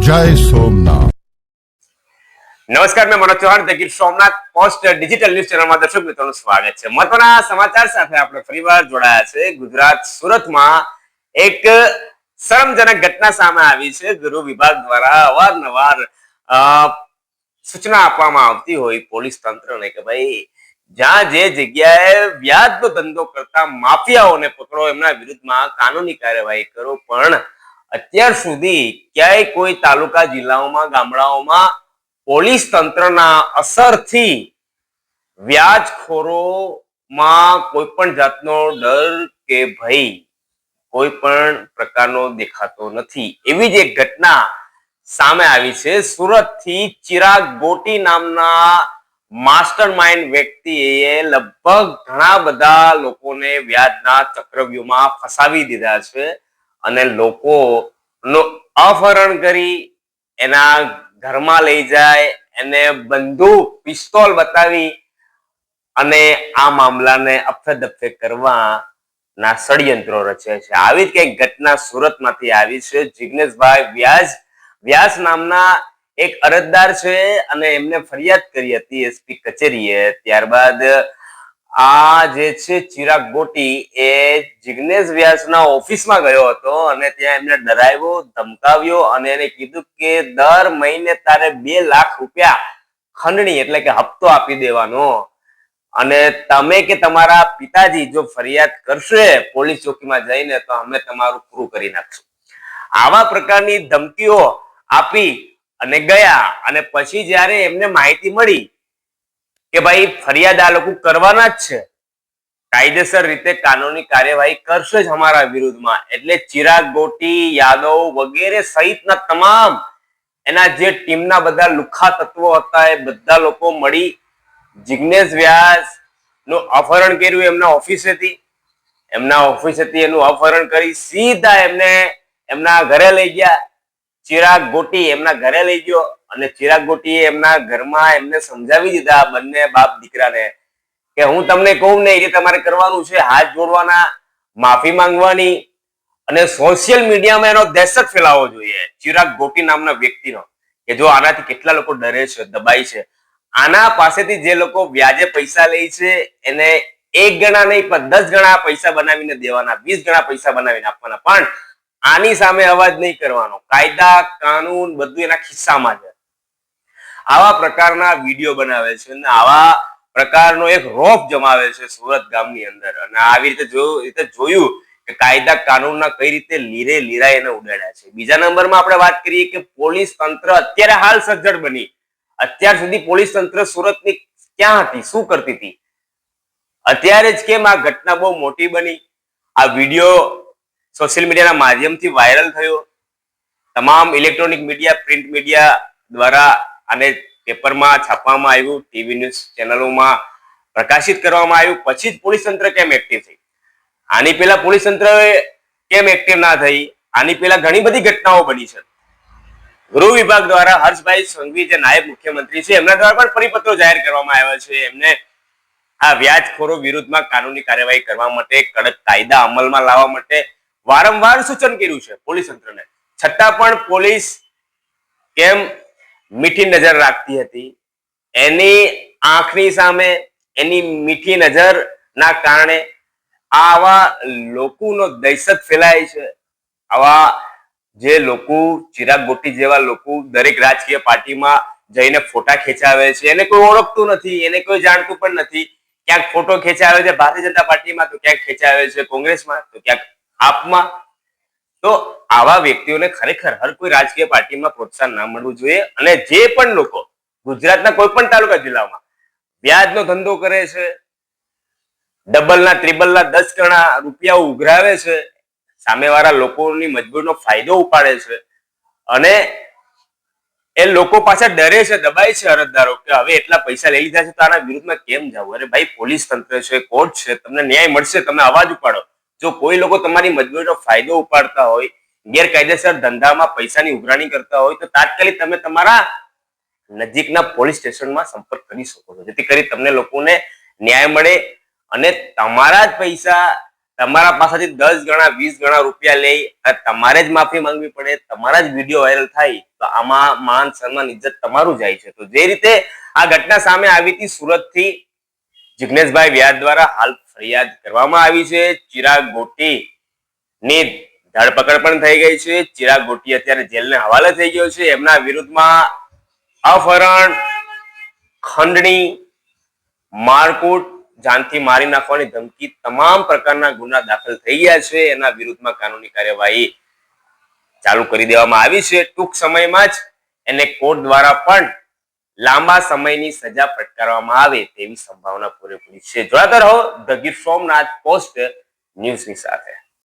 जय सोमनाथ। નમસ્કાર, મેં Manoj Chauhan the Gir Somnath post digital news ચેનલમાં દર્શક મિત્રોનું સ્વાગત છે. મહત્વના સમાચાર સાથે આપણે ફરીવાર જોડાયા છે. ગુજરાત સુરતમાં એક શરમજનક ઘટના સામે આવી છે. ગૃહ વિભાગ દ્વારા અવારનવાર સૂચના આપવામાં આવતી હોય પોલીસ તંત્રને કે ભાઈ જ્યાં જે જગ્યાએ વ્યાજનો ધંધો કરતા માફિયાઓને પકડો, એમના વિરુદ્ધમાં કાનૂની કાર્યવાહી કરો, પણ અત્યાર સુધી ક્યાંય કોઈ તાલુકા જિલ્લાઓમાં ગામડાઓમાં પોલીસ તંત્રના અસરથી વ્યાજખોરોમાં કોઈ પણ જાતનો ડર કે ભય કોઈ પણ પ્રકારનો દેખાતો નથી. એવી જ એક ઘટના સામે આવી છે. સુરતથી ચિરાગ ગોટી નામના માસ્ટર માઇન્ડ વ્યક્તિએ લગભગ ઘણા બધા લોકોને વ્યાજના ચક્રવ્યૂહમાં ફસાવી દીધા છે અને લોકોનું અપહરણ કરી એના ઘરમાં લઈ જાય, એને બંદૂક પિસ્તોલ બતાવી અને આ મામલાને અફેદફે કરવાના ષડયંત્રો રચે છે. આવી જ કંઈક ઘટના સુરતમાંથી આવી છે. જિગ્નેશભાઈ વ્યાસ નામના એક અરજદાર છે અને એમને ફરિયાદ કરી હતી એસપી કચેરીએ. ત્યારબાદ આ જે છે ચિરાગ ગોટી એ જિગ્નેશ વ્યાસના ઓફિસમાં ગયો હતો અને ત્યાં એમને ડરાવ્યો, ધમકાવ્યો અને એને કીધું કે દર મહિને તારે 2 લાખ રૂપિયા ખંડણી એટલે કે હપ્તો આપી દેવાનો અને તમે કે તમારા પિતાજી જો ફરિયાદ કરશે પોલીસ ચોકીમાં જઈને તો અમે તમારું પૂરું કરી નાખશું. આવા પ્રકારની ધમકીઓ આપી અને ગયા. અને પછી જ્યારે એમને માહિતી મળી કે ભાઈ ફરિયાદ આ લોકો કરવાના જ છે, કાયદેસર રીતે કાનૂની કાર્યવાહી કરશે જ અમારા વિરુદ્ધમાં, એટલે ચિરાગ ગોટી, યાદવ વગેરે સહિતના તમામ એના જે ટીમના બધા લુખ્ખા તત્વો હતા એ બધા લોકો મળી જિગ્નેશ વ્યાસ નું અપહરણ કર્યું. એમના ઓફિસેથી એનું અપહરણ કરી સીધા એમને એમના ઘરે લઈ ગયા. ચિરાગ ગોટી એમના ઘરે લઈ ગયો અને ચિરાગ ગોટીએ એમના ઘરમાં એમને સમજાવી દીધા બંને બાપ દીકરાને કે હું તમને કહું ને એ તમારે કરવાનું છે, હાથ જોડવાના, માફી માંગવાની અને સોશિયલ મીડિયામાં એનો દહેશત ફેલાવવો જોઈએ ચિરાગ ગોટી નામના વ્યક્તિનો, કે જો આનાથી કેટલા લોકો ડરે છે, દબાય છે. આના પાસેથી જે લોકો વ્યાજે પૈસા લે છે એને 1 ગણા નહીં પણ 10 ગણા પૈસા બનાવીને દેવાના, 20 ગણા પૈસા બનાવીને આપવાના, પણ આની સામે અવાજ નહીં કરવાનો. કાયદા કાનૂન બધું એના ખિસ્સામાં છે. આવા પ્રકારના વિડીયો બનાવે છે અને આવા પ્રકારનો એક રોફ જમાવે છે સુરત ગામની અંદર. અને આવી રીતે જોયું કે કાયદા કાનૂનના કઈ રીતે લીરા એને ઉડાડ્યા છે. બીજા નંબરમાં આપણે વાત કરીએ કે પોલીસ તંત્ર અત્યારે હાલ સજ્જડ બની. અત્યાર સુધી પોલીસ તંત્ર સુરતની ક્યાં હતી, શું કરતી હતી? અત્યારે જ કેમ આ ઘટના બહુ મોટી બની? આ વિડીયો સોશિયલ મીડિયાના માધ્યમથી વાયરલ થયો. તમામ ઇલેક્ટ્રોનિક મીડિયા, પ્રિન્ટ મીડિયા દ્વારા આને પેપરમાં છાપવામાં આવ્યું, ટીવી ન્યૂઝ ચેનલોમાં પ્રકાશિત કરવામાં આવ્યું. પછી જ પોલીસ તંત્ર કેમ એક્ટિવ થઈ? આની પહેલા પોલીસ તંત્ર કેમ એક્ટિવ ના થઈ? આની પહેલા ઘણી બધી ઘટનાઓ બની છે. ગૃહ વિભાગ દ્વારા હર્ષભાઈ સંઘવી જે નાયબ મુખ્યમંત્રી છે એમના દ્વારા પણ પરિપત્રો જાહેર કરવામાં આવ્યા છે. એમને આ વ્યાજખોરો વિરુદ્ધમાં કાનૂની કાર્યવાહી કરવા માટે, કડક કાયદા અમલમાં લાવવા માટે વારંવાર સૂચન કર્યું છે પોલીસ તંત્રને. છતાં પણ પોલીસ કેમ મીઠી નજર રાખતી હતી? એની આંખની સામે એની મીઠી નજર ના કારણે આવા લોકોનો દહેશત ફેલાય છે. આવા જે લોકો, ચિરાગ ગોટી જેવા લોકો દરેક રાજકીય પાર્ટીમાં જઈને ફોટા ખેંચાવે છે. એને કોઈ ઓળખતું નથી, એને કોઈ જાણતું પણ નથી. ક્યાંક ફોટો ખેંચાવે છે ભારતીય જનતા પાર્ટીમાં, તો ક્યાંક ખેંચાવે છે કોંગ્રેસમાં, તો ક્યાંક આપમાં. તો આવા વ્યક્તિઓને ખરેખર હર કોઈ રાજકીય પાર્ટીમાં પ્રોત્સાહન ના મળવું જોઈએ. અને જે પણ લોકો ગુજરાતના કોઈ પણ તાલુકા જિલ્લામાં વ્યાજનો ધંધો કરે છે, ડબલના ત્રિબલના 10 ગણા રૂપિયા ઉઘરાવે છે, સામેવાળા લોકોની મજબૂરીનો ફાયદો ઉપાડે છે અને એ લોકો પાછા ડરે છે, દબાય છે અરજદારો કે હવે એટલા પૈસા લઈ લીધા છે તો આના વિરુદ્ધમાં કેમ જવું? અરે ભાઈ, પોલીસ તંત્ર છે, કોર્ટ છે, તમને ન્યાય મળશે, તમે અવાજ ઉપાડો. જો કોઈ લોકો તમારી મજબૂરીનો ફાયદો ઉપાડતા હોય, ગેરકાયદેસર ધંધામાં પૈસાની ઉઘરાણી કરતા હોય, તો તાત્કાલિક તમે તમારા નજીકના પોલીસ સ્ટેશનમાં સંપર્ક કરી શકો છો, જેથી કરી તમને લોકોને ન્યાય મળે અને તમારા જ પૈસા તમારા પાસેથી 10 ગણા 20 ગણા રૂપિયા લઈ તમારે જ માફી માંગવી પડે, તમારા જ વિડીયો વાયરલ થાય, તો આમાં માન સન્માન ઇજ્જત તમારું જાય છે. તો જે રીતે આ ઘટના સામે આવી હતી સુરતથી, જિગ્નેશભાઈ વ્યાસ દ્વારા હાલ ફરિયાદ કરવામાં આવી છે. ચિરાગ ગોટી ની ધરપકડ પણ થઈ ગઈ છે. ચિરાગ ગોટી અત્યારે જેલને હવાલે થઈ ગયો છે. એમના વિરુદ્ધમાં અપહરણ, ખંડણી, મારકૂટ, જાનથી મારી નાખવાની ધમકી, તમામ પ્રકારના ગુના દાખલ થઈ ગયા છે. એના વિરુદ્ધમાં કાનૂની કાર્યવાહી ચાલુ કરી દેવામાં આવી છે. ટૂંક સમયમાં જ એને કોર્ટ દ્વારા પણ લાંબા સમયની સજા ફટકારવામાં આવે તેવી સંભાવના પૂરેપૂરી છે. જોડાતા રહો ધ ગીર સોમનાથ પોસ્ટ ન્યૂઝની સાથે.